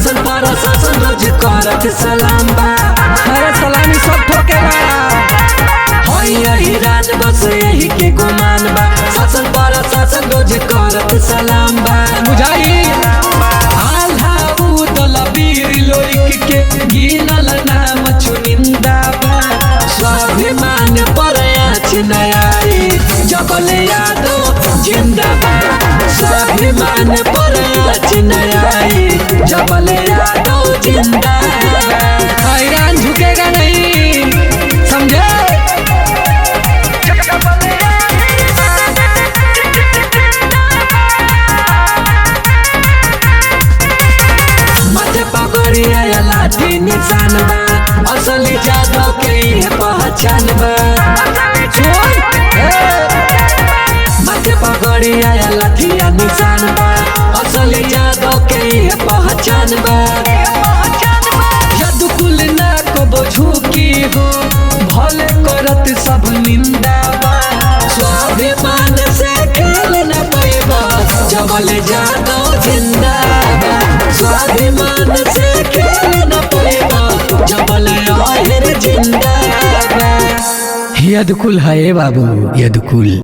शासन पर शासन रोज करत सलाम बा। अरे सलामी सब ठोकेला। यही रात बस यही के गुमान बा। शासन पर शासन रोज करत सलाम बा। बुझाई आल्हा उदल वीर लोरिक के गिनल नाम चुनिंदा बा। स्वाभिमान पर आँच नयाई जबल यादव जिंदाबाद। स्वाभिमान पर आँच नयाई जबल यादव जिंदाबाद। ईरान झुकेगा नहीं, समझे? माथे पगड़ी आया लाठी निशान बा। असली जादव के ये पहचान बा। माथे पगड़ी आया लाठी निशान बा। असली जादव के ये पहचान बा। यदुकुल ना कबो झुकी हो, भले करत सब निंदा बा। स्वाभिमान से खेल न पैबा जबल यादव जिंदाबाद। स्वाभिमान से खेल न पैबा जबल यादव जिंदाबाद। यदुकुल है बाबू, यदुकुल।